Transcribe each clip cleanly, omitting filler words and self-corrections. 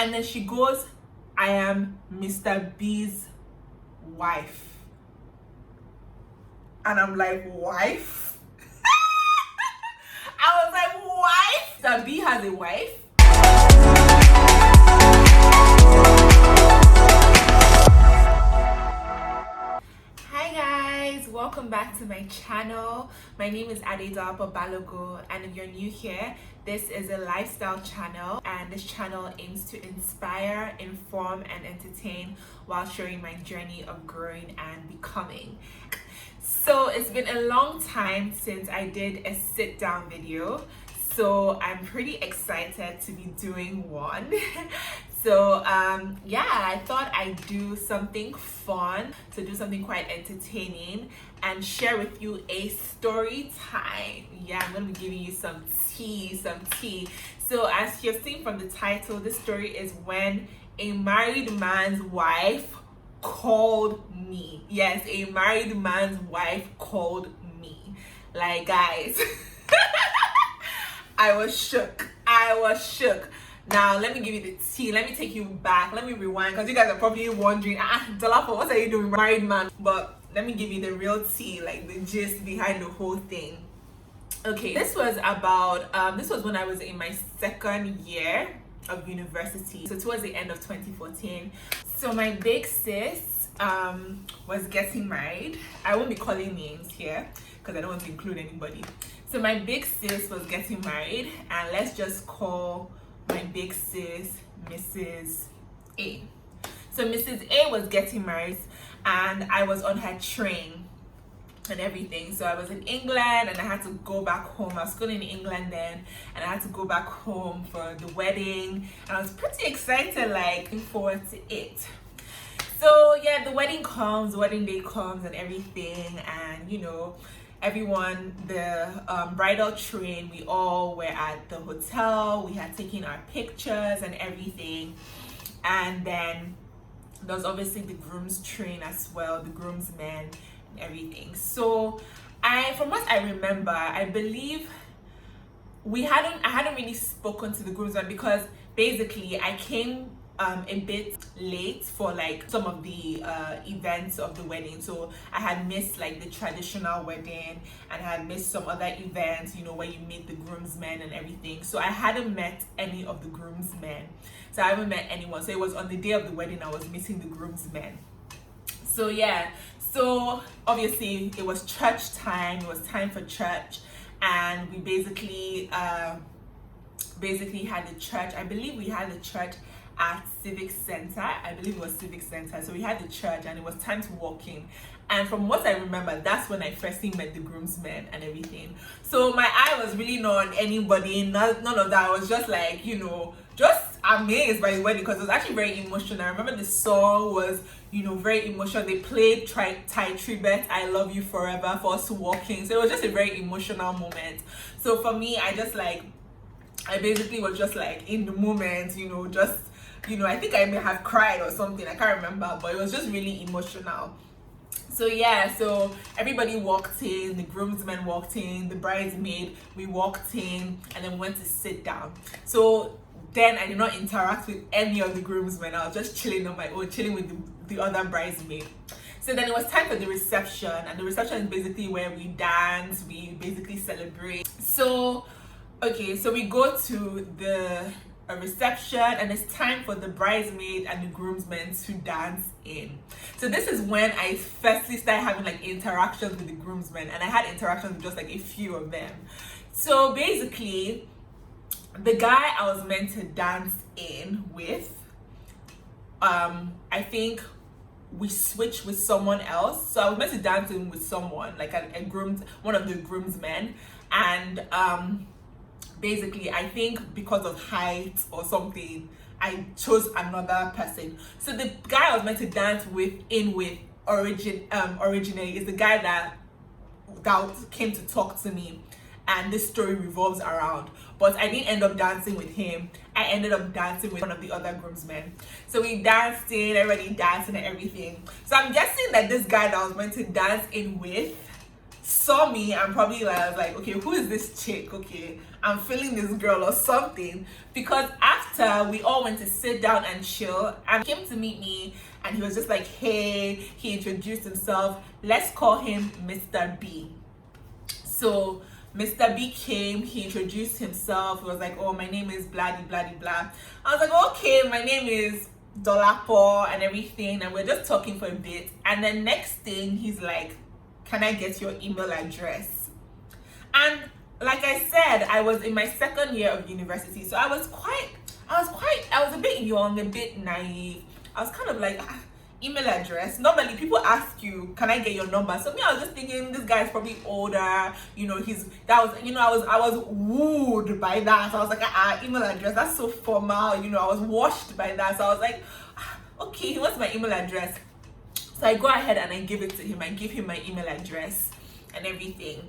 And then she goes, I am Mr. B's wife. And I'm like, wife? I was like, wife? Mr. B has a wife? Hi guys, welcome back to my channel. My name is adedolapo.eb, and if you're new here, this is a lifestyle channel, and this channel aims to inspire, inform, and entertain while showing my journey of growing and becoming. So it's been a long time since I did a sit down video, so I'm pretty excited to be doing one. So yeah, I thought I'd do something fun, to do something quite entertaining and share with you a story time. Yeah, I'm gonna be giving you some tea. So as you've seen from the title, this story is when a married man's wife called me. Yes, a married man's wife called me. Like, guys, I was shook. Now, let me give you the tea. Let me take you back. Let me rewind, because you guys are probably wondering, Dolapo, what are you doing, married man? But let me give you the real tea, like the gist behind the whole thing. Okay, this was about, this was when I was in my second year of university. So towards the end of 2014. So my big sis was getting married. I won't be calling names here because I don't want to include anybody. So my big sis was getting married, and let's just call my big sis Mrs. A. So Mrs. A was getting married, and I was on her train and everything. So I was in England, and I had to go back home. I was schooling in England then, and I had to go back home for the wedding, and I was pretty excited, like looking forward to it. So yeah, the wedding day comes and everything, and you know, everyone, the bridal train, we all were at the hotel. We had taken our pictures and everything, and then there was obviously the groom's train as well, the groomsmen and everything. So from what I remember, I believe I hadn't really spoken to the groomsmen, because basically I came a bit late for like some of the events of the wedding. So I had missed like the traditional wedding, and I had missed some other events, you know, where you meet the groomsmen and everything. So I hadn't met any of the groomsmen. So I haven't met anyone. So it was on the day of the wedding I was meeting the groomsmen. So yeah, so obviously it was church time. It was time for church, and we basically had the church. I believe we had the church at Civic Center. I believe it was Civic Center. So we had the church, and it was time to walk in. And from what I remember, that's when I firstly met the groomsmen and everything. So my eye was really not on anybody, none of that. I was just like, you know, just amazed by the wedding, because it was actually very emotional. I remember the song was, you know, very emotional. They played Ty Tribet, I Love You Forever, for us to walk in. So it was just a very emotional moment. So for me, I basically was just like in the moment, you know, just, you know, I think I may have cried or something, I can't remember, but it was just really emotional. So yeah, so everybody walked in, the groomsmen walked in, the bridesmaid, we walked in, and then went to sit down. So then I did not interact with any of the groomsmen. I was just chilling on my own, chilling with the other bridesmaid. So then it was time for the reception, and the reception is basically where we dance, we basically celebrate. So okay, so we go to the reception, and it's time for the bridesmaid and the groomsmen to dance in. So this is when I firstly started having like interactions with the groomsmen, and I had interactions with just like a few of them. So basically, the guy I was meant to dance in with, I think we switched with someone else. So I was meant to dance in with someone, like one of the groomsmen, and basically I think because of height or something, I chose another person. So the guy I was meant to dance originally is the guy that came to talk to me, and this story revolves around. But I didn't end up dancing with him. I ended up dancing with one of the other groomsmen. So we danced in, everybody dancing and everything. So I'm guessing that this guy that I was meant to dance in with saw me and probably was like, okay, who is this chick? Okay, I'm feeling this girl or something. Because after we all went to sit down and chill, and he came to meet me, and he was just like, hey, he introduced himself. Let's call him Mr. B. So Mr. B came, he introduced himself. He was like, oh, my name is blah blah blah. I was like, okay, my name is Dolapo and everything, and we're just talking for a bit. And then next thing, he's like, can I get your email address? And like I said, I was in my second year of university, so I was a bit young, a bit naive. I was kind of like, email address. Normally people ask you, can I get your number? So me, I was just thinking this guy's probably older, you know, I was wooed by that. So I was like, email address, that's so formal, you know, I was washed by that. So I was like, okay, he wants my email address. So I go ahead and I give it to him. I give him my email address and everything.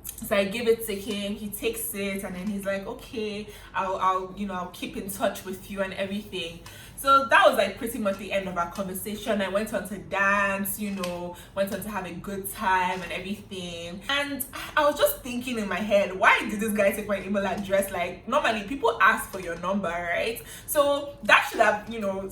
So I give it to him, he takes it, and then he's like, okay, I'll keep in touch with you and everything. So that was like pretty much the end of our conversation. I went on to dance, you know, went on to have a good time and everything. And I was just thinking in my head, why did this guy take my email address? Like, normally people ask for your number, right? So that should have, you know,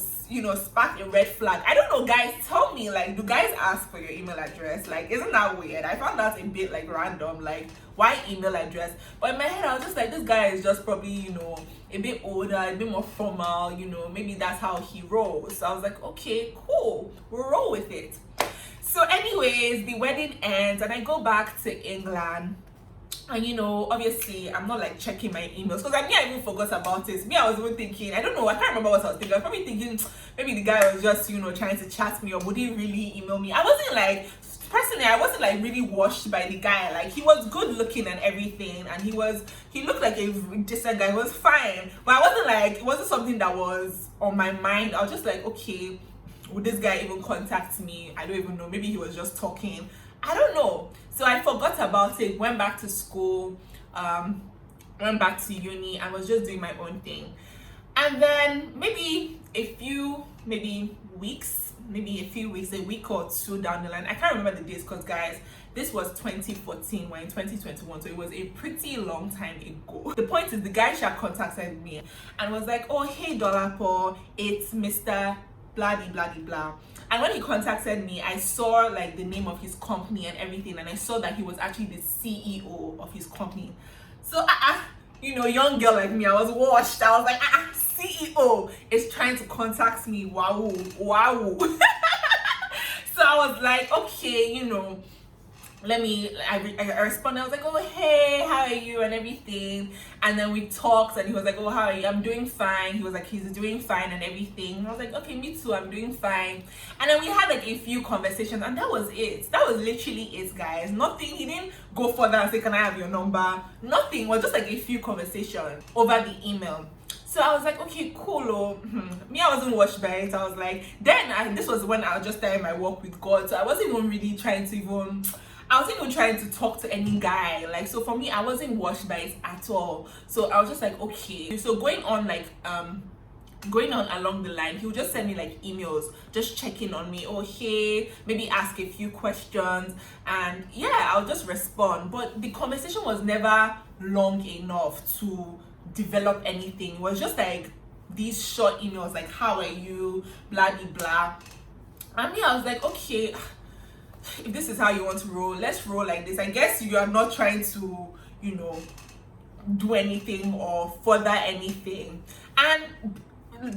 sparked a red flag. I don't know, guys, tell me, like, do guys ask for your email address? Like, isn't that weird? I found that a bit like random, like, why email address? But in my head, I was just like, this guy is just probably, you know, a bit older, a bit more formal, you know, maybe that's how he rolls. So I was like, okay, cool, we'll roll with it. So anyways, the wedding ends and I go back to England. And you know, obviously I'm not like checking my emails, because I even forgot about it. I was even thinking, I don't know, I can't remember what I was thinking. I was probably thinking maybe the guy was just, you know, trying to chat me, or would he really email me? I wasn't like really washed by the guy. Like, he was good looking and everything, and he looked like a decent guy. He was fine, but it wasn't something that was on my mind. I was just like, okay, would this guy even contact me? I don't even know. Maybe he was just talking, I don't know. So I forgot about it, went back to school, went back to uni, and was just doing my own thing. And then maybe a few weeks, a week or two down the line, I can't remember the days, because guys, this was 2014, we're in 2021, so it was a pretty long time ago. The point is, the guy contacted me and was like, oh, hey Dolapo, it's Mr. blah blah blah. And when he contacted me, I saw like the name of his company and everything, and I saw that he was actually the CEO of his company. So you know, young girl like me, I was washed. I was like, CEO is trying to contact me. Wow. So I was like, okay, you know, I responded. I was like, oh, hey, how are you and everything. And then we talked, and he was like, oh, how are you? I'm doing fine. He was like, he's doing fine and everything. And I was like, okay, me too, I'm doing fine. And then we had like a few conversations, and that was it. That was literally it, guys. Nothing. He didn't go further and say, can I have your number? Nothing. It was just like a few conversations over the email. So I was like, okay, cool. Me, I wasn't washed by it. I was like, this was when I was just starting my walk with God. So I wasn't even really trying to talk to any guy. Like, so for me, I wasn't washed by it at all. So I was just like, okay. So going on along the line, he would just send me like emails, just checking on me. Oh, hey, maybe ask a few questions. And yeah, I'll just respond. But the conversation was never long enough to develop anything. It was just like these short emails, like, how are you, blah blah blah. And me, I was like, okay, if this is how you want to roll, let's roll like this. I guess you are not trying to, you know, do anything or further anything. And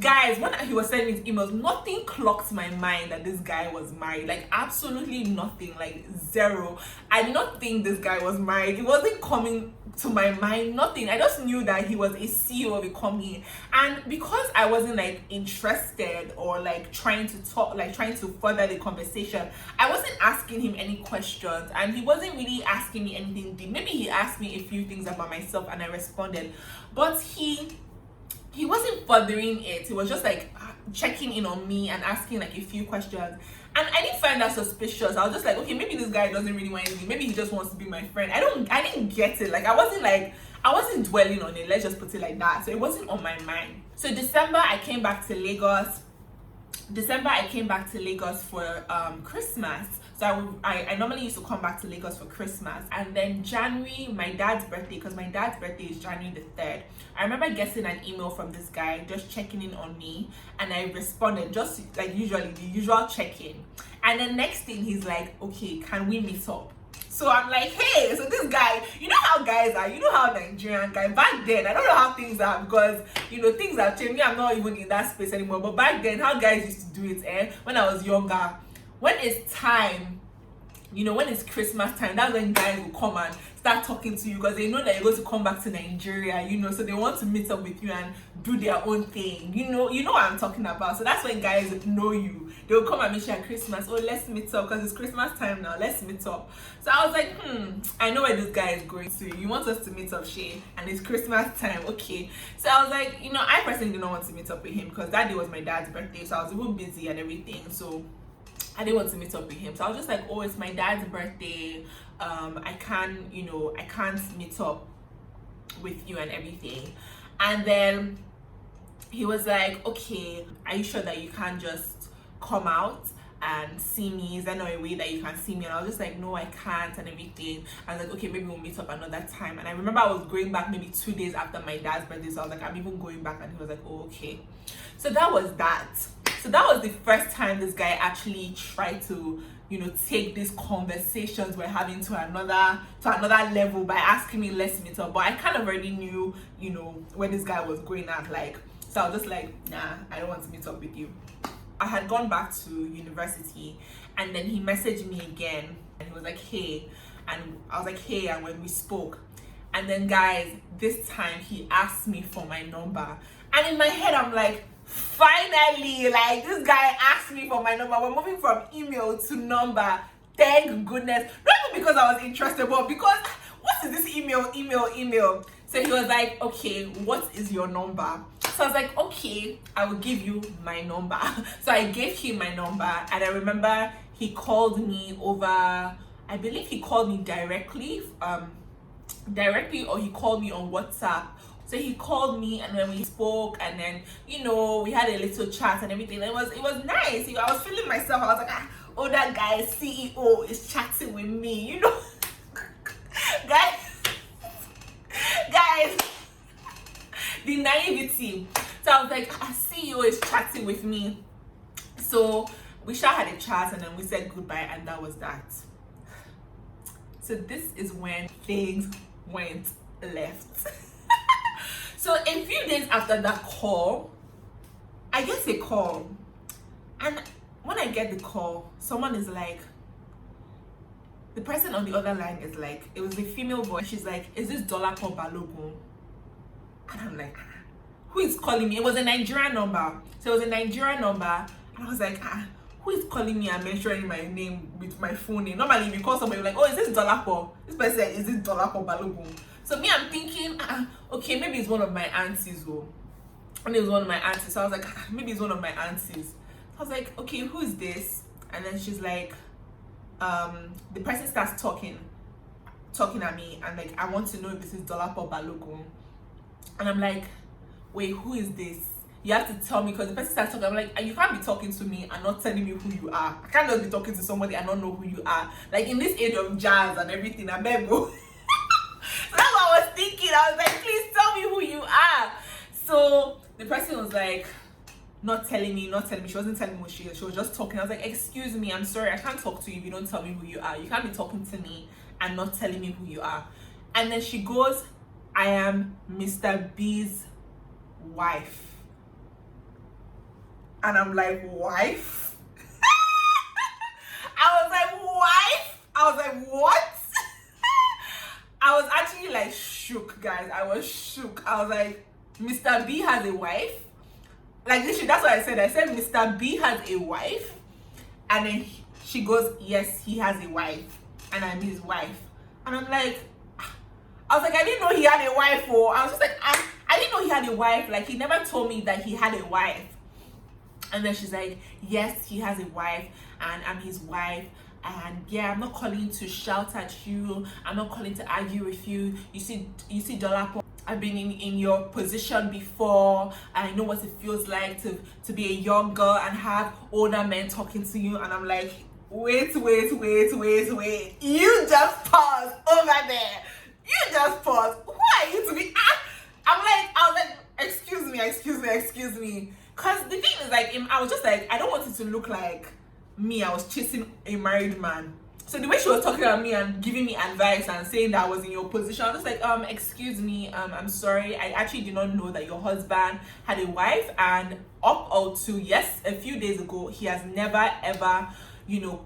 guys, when he was sending his emails, nothing clocked my mind that this guy was married. Like, absolutely nothing, like zero. I did not think this guy was married. It wasn't coming to my mind, nothing. I just knew that he was a CEO of a company. And because I wasn't like interested or like trying to further the conversation, I wasn't asking him any questions, and he wasn't really asking me anything deep. Maybe he asked me a few things about myself and I responded, but he wasn't furthering it. He was just like checking in on me and asking like a few questions. And I didn't find that suspicious. I was just like, okay, maybe this guy doesn't really want anything. Maybe he just wants to be my friend. I didn't get it. Like, I wasn't dwelling on it. Let's just put it like that. So it wasn't on my mind. So December, I came back to Lagos for Christmas. So I normally used to come back to Lagos for Christmas. And then January, my dad's birthday, because my dad's birthday is January the 3rd. I remember getting an email from this guy just checking in on me, and I responded just like usually, the usual check-in. And then next thing he's like, okay, can we meet up? So I'm like, hey, so this guy, you know how guys are, you know how Nigerian guy, back then, I don't know how things are, because, you know, things have changed. Me, I'm not even in that space anymore, but back then, how guys used to do it, when I was younger, when it's time, you know, when it's Christmas time, that's when guys will come and start talking to you, because they know that you're going to come back to Nigeria, you know, so they want to meet up with you and do their own thing, you know what I'm talking about. So that's when guys know you. They'll come and meet you at Christmas. Oh, let's meet up, because it's Christmas time now, let's meet up. So I was like, I know where this guy is going to. You want us to meet up, Shay, and it's Christmas time, okay. So I was like, you know, I personally did not want to meet up with him, because that day was my dad's birthday, so I was a little busy and everything, so I didn't want to meet up with him. So I was just like, oh, it's my dad's birthday, I can't meet up with you and everything. And then he was like, okay, are you sure that you can't just come out and see me? Is there no way that you can see me? And I was just like, no, I can't and everything. I was like, okay, maybe we'll meet up another time. And I remember I was going back maybe 2 days after my dad's birthday, so I was like, I'm even going back. And he was like, oh, okay. So that was that. So that was the first time this guy actually tried to, you know, take these conversations we're having to another level by asking me, let's meet up. But I kind of already knew, you know, where this guy was going at, like, so I was just like, nah, I don't want to meet up with you. I had gone back to university, and then he messaged me again, and he was like, hey, and I was like, hey, and when we spoke, and then guys, this time he asked me for my number, and in my head I'm like, finally, like, this guy asked me for my number. We're moving from email to number, thank goodness. Not even because I was interested, but because what is this email? So he was like, okay, what is your number? So I was like, okay, I will give you my number. So I gave him my number, and I remember he called me over, I believe he called me directly, or he called me on WhatsApp. So he called me, and then we spoke, and then, you know, we had a little chat and everything. It was nice. I was feeling myself. I was like, oh, that guy CEO is chatting with me, you know. guys, the naivety. So I was like, CEO is chatting with me. So we had a chat, and then we said goodbye, and that was that. So this is when things went left. So a few days after that call, I get a call, and when I get the call, someone is like, the person on the other line is like, it was a female voice. She's like, is this adedolapo.eb? And I'm like, who is calling me? It was a Nigerian number. So it was a Nigerian number, and I was like, who is calling me and mentioning my name with my phone name? Normally, if you call somebody, you're like, oh, is this Dolapo? This person said, is this adedolapo.eb? So me, I'm thinking, okay, maybe it's one of my aunties, and it was one of my aunties. So I was like, maybe it's one of my aunties. I was like, okay, who is this? And then she's like, the person starts talking at me, and like, I want to know if this is adedolapo.eb. And I'm like, wait, who is this? You have to tell me, because the person starts talking. I'm like, you can't be talking to me and not telling me who you are. I can't just be talking to somebody and not know who you are. Like, in this age of jazz and everything, I beg you. So that's what I was thinking. I was like, please tell me who you are. So the person was like, not telling me. She wasn't telling me what she was just talking. I was like, excuse me, I'm sorry, I can't talk to you if you don't tell me who you are. You can't be talking to me and not telling me who you are. And then she goes, I am Mr. B's wife. And I'm like, wife? I was like, wife? I was like, what? I was actually like shook, guys. I was shook. I was like, Mr. B has a wife? Like, literally, that's what I said. I said, Mr. B has a wife? And then she goes, yes, he has a wife. And I'm his wife. And I'm like, I was like, I didn't know he had a wife. Or I was just like, I didn't know he had a wife. Like, he never told me that he had a wife. And then she's like, yes, he has a wife, and I'm his wife. And yeah, I'm not calling to shout at you. I'm not calling to argue with you. You see, Dolapo, I've been in your position before. I know what it feels like to be a young girl and have older men talking to you. And I'm like, Wait. You just pause over there. You just pause. Who are you to be? I was like, excuse me. Cause the thing is like, I was just like, I don't want it to look like me. I was chasing a married man. So the way she was talking about me and giving me advice and saying that I was in your position, I was just like, excuse me, I'm sorry. I actually did not know that your husband had a wife, and up to a few days ago, he has never ever,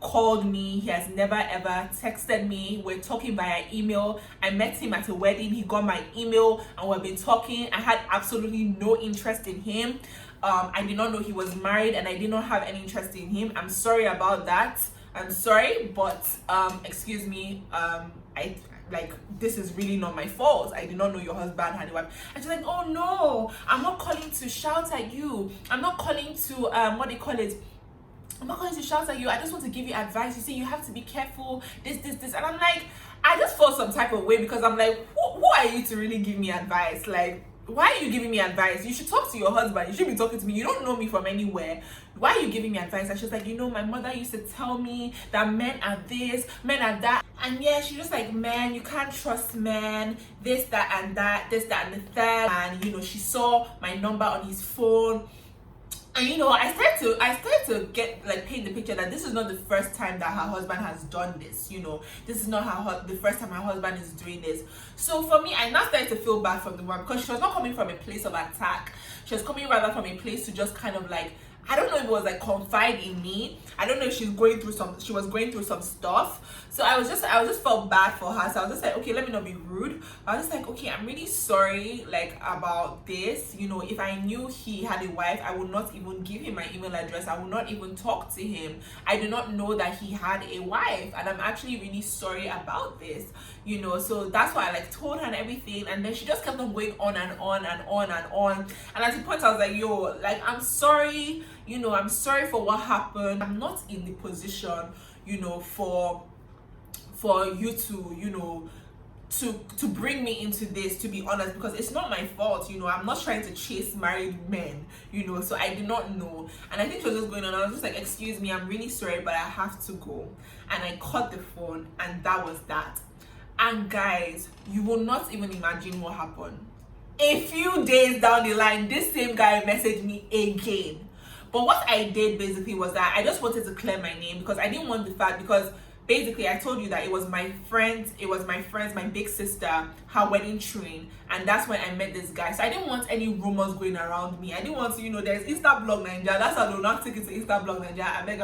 called me. He has never ever texted me. We're talking via email. I met him at a wedding. He got my email and we've been talking. I had absolutely no interest in him. I did not know he was married and I did not have any interest in him. I'm sorry about that. I'm sorry, but excuse me, this is really not my fault. I did not know your husband had a wife. And she's like, oh no, I'm not calling to shout at you. I'm not calling to I'm not calling to shout at you. I just want to give you advice. You see, you have to be careful, this. And I'm like, I just felt some type of way because I'm like, who are you to really give me advice? Like, why are you giving me advice? You should talk to your husband. You should be talking to me. You don't know me from anywhere. Why are you giving me advice? And she's like, my mother used to tell me that men are this, men are that. And yeah, she's just like, man, you can't trust men, this, that, and that, this, that, and the third. And, she saw my number on his phone. And I started to get paint the picture that this is not the first time that her husband has done this. This is not the first time her husband is doing this. So for me, I now started to feel bad from the woman because she was not coming from a place of attack. She was coming rather from a place to just kind of I don't know if it was confide in me. I don't know if she was going through some stuff. So I just felt bad for her. So I was just like, okay, let me not be rude. I was just like, okay, I'm really sorry about this. If I knew he had a wife, I would not even give him my email address. I would not even talk to him. I did not know that he had a wife, and I'm actually really sorry about this. So that's why I told her and everything, and then she just kept on going on and on and on and on. And at the point I was like, I'm sorry, I'm sorry for what happened. I'm not in the position, for you to bring me into this, to be honest, because it's not my fault. I'm not trying to chase married men, so I did not know. And I think she was just going on. I was just like, excuse me, I'm really sorry, but I have to go. And I cut the phone, and that was that. And guys, you will not even imagine what happened. A few days down the line, this same guy messaged me again. But what I did basically was that I just wanted to clear my name, because I didn't want the fact, because basically I told you that it was my big sister, her wedding train, and that's when I met this guy. So I didn't want any rumors going around me. I didn't want to, there's Instablog Ninja. That's how they'll not take it to Instablog Ninja. I beg.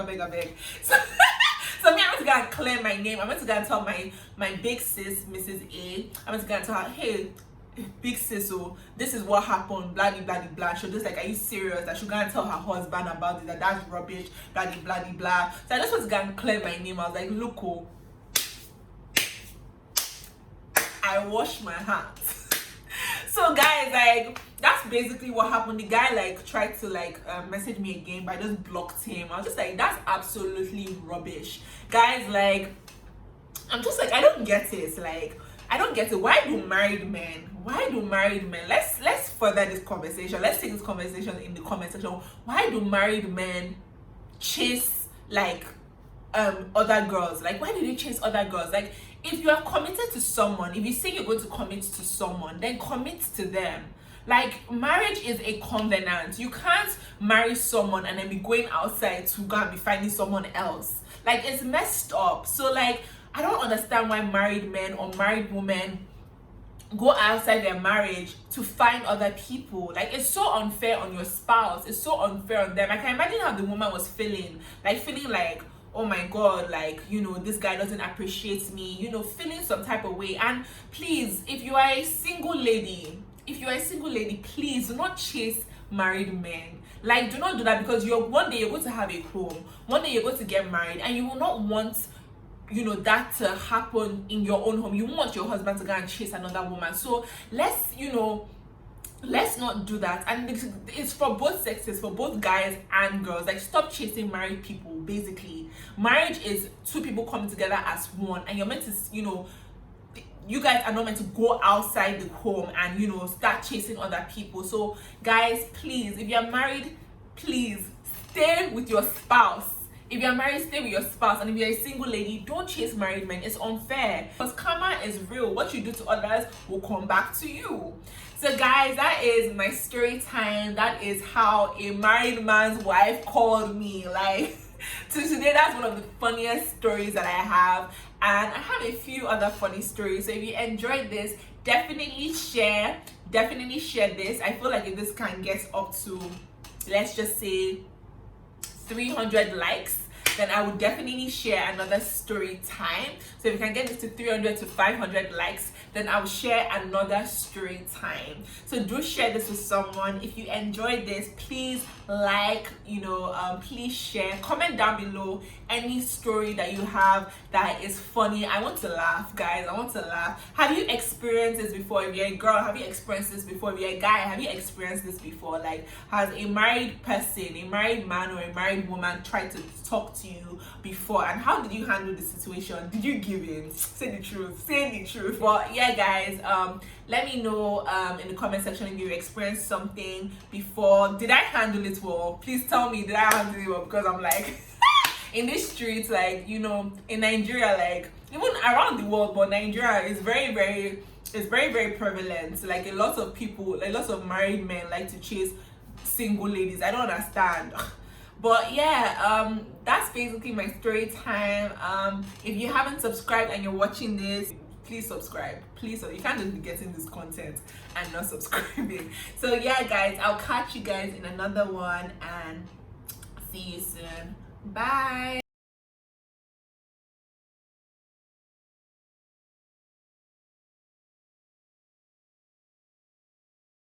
So me, I went to go and clear my name. I went to go and tell my big sis, Mrs. A. I went to go and tell her, hey, big sis, this is what happened, blah blah blah. She was just like, are you serious? That she go and tell her husband about it, that's rubbish, blah blah. So I just want to go and clear my name. I was like, look, I wash my hands. So guys, that's basically what happened. The guy tried to message me again, but I just blocked him. I was just like, that's absolutely rubbish, guys. I'm just like, I don't get it. I don't get it. Why do married men? Let's further this conversation. Let's take this conversation in the comment section. Why do married men chase other girls? Why do they chase other girls? If you are committed to someone, if you say you're going to commit to someone, then commit to them. Marriage is a covenant. You can't marry someone and then be going outside to go and be finding someone else. It's messed up. So I don't understand why married men or married women go outside their marriage to find other people. It's so unfair on your spouse. It's so unfair on them. I can imagine how the woman was feeling. Feeling oh my god, this guy doesn't appreciate me, feeling some type of way. And please, if you are a single lady, please do not chase married men. Do not do that, because one day you're going to have a home, one day you're going to get married, and you will not want that to happen in your own home. You want your husband to go and chase another woman. So let's not do that. And it's for both sexes, for both guys and girls. Stop chasing married people. Basically, marriage is two people coming together as one, and you're meant to, you guys are not meant to go outside the home and start chasing other people. So guys, please, if you're married, please stay with your spouse. If you're married, stay with your spouse. And if you're a single lady, don't chase married men. It's unfair. Because karma is real. What you do to others will come back to you. So guys, that is my story time. That is how a married man's wife called me. Like, so today, that's one of the funniest stories that I have. And I have a few other funny stories. So if you enjoyed this, definitely share this. I feel like if this can get up to, let's just say, 300 likes, then I would definitely share another story time. So if you can get this to 300 to 500 likes, then I'll share another story time. So do share this with someone. If you enjoyed this, please like, please share, comment down below any story that you have that is funny. I want to laugh, guys. I want to laugh. Have you experienced this before? If you're a girl, have you experienced this before? If you're a guy, have you experienced this before? Like, has a married person, a married man or a married woman tried to talk to you before, and how did you handle the situation? Did you give in? Say the truth. But yeah, guys, let me know in the comment section if you experienced something before. Did I handle it well? Please tell me, did I handle it well? Because I'm like in this street, like, in Nigeria, like even around the world, but Nigeria is very very prevalent. Like a lot of people, like lots of married men like to chase single ladies. I don't understand. But yeah, that's basically my story time. If you haven't subscribed and you're watching this, please subscribe. Please, you can't just be getting this content and not subscribing. So yeah, guys, I'll catch you guys in another one and see you soon. Bye.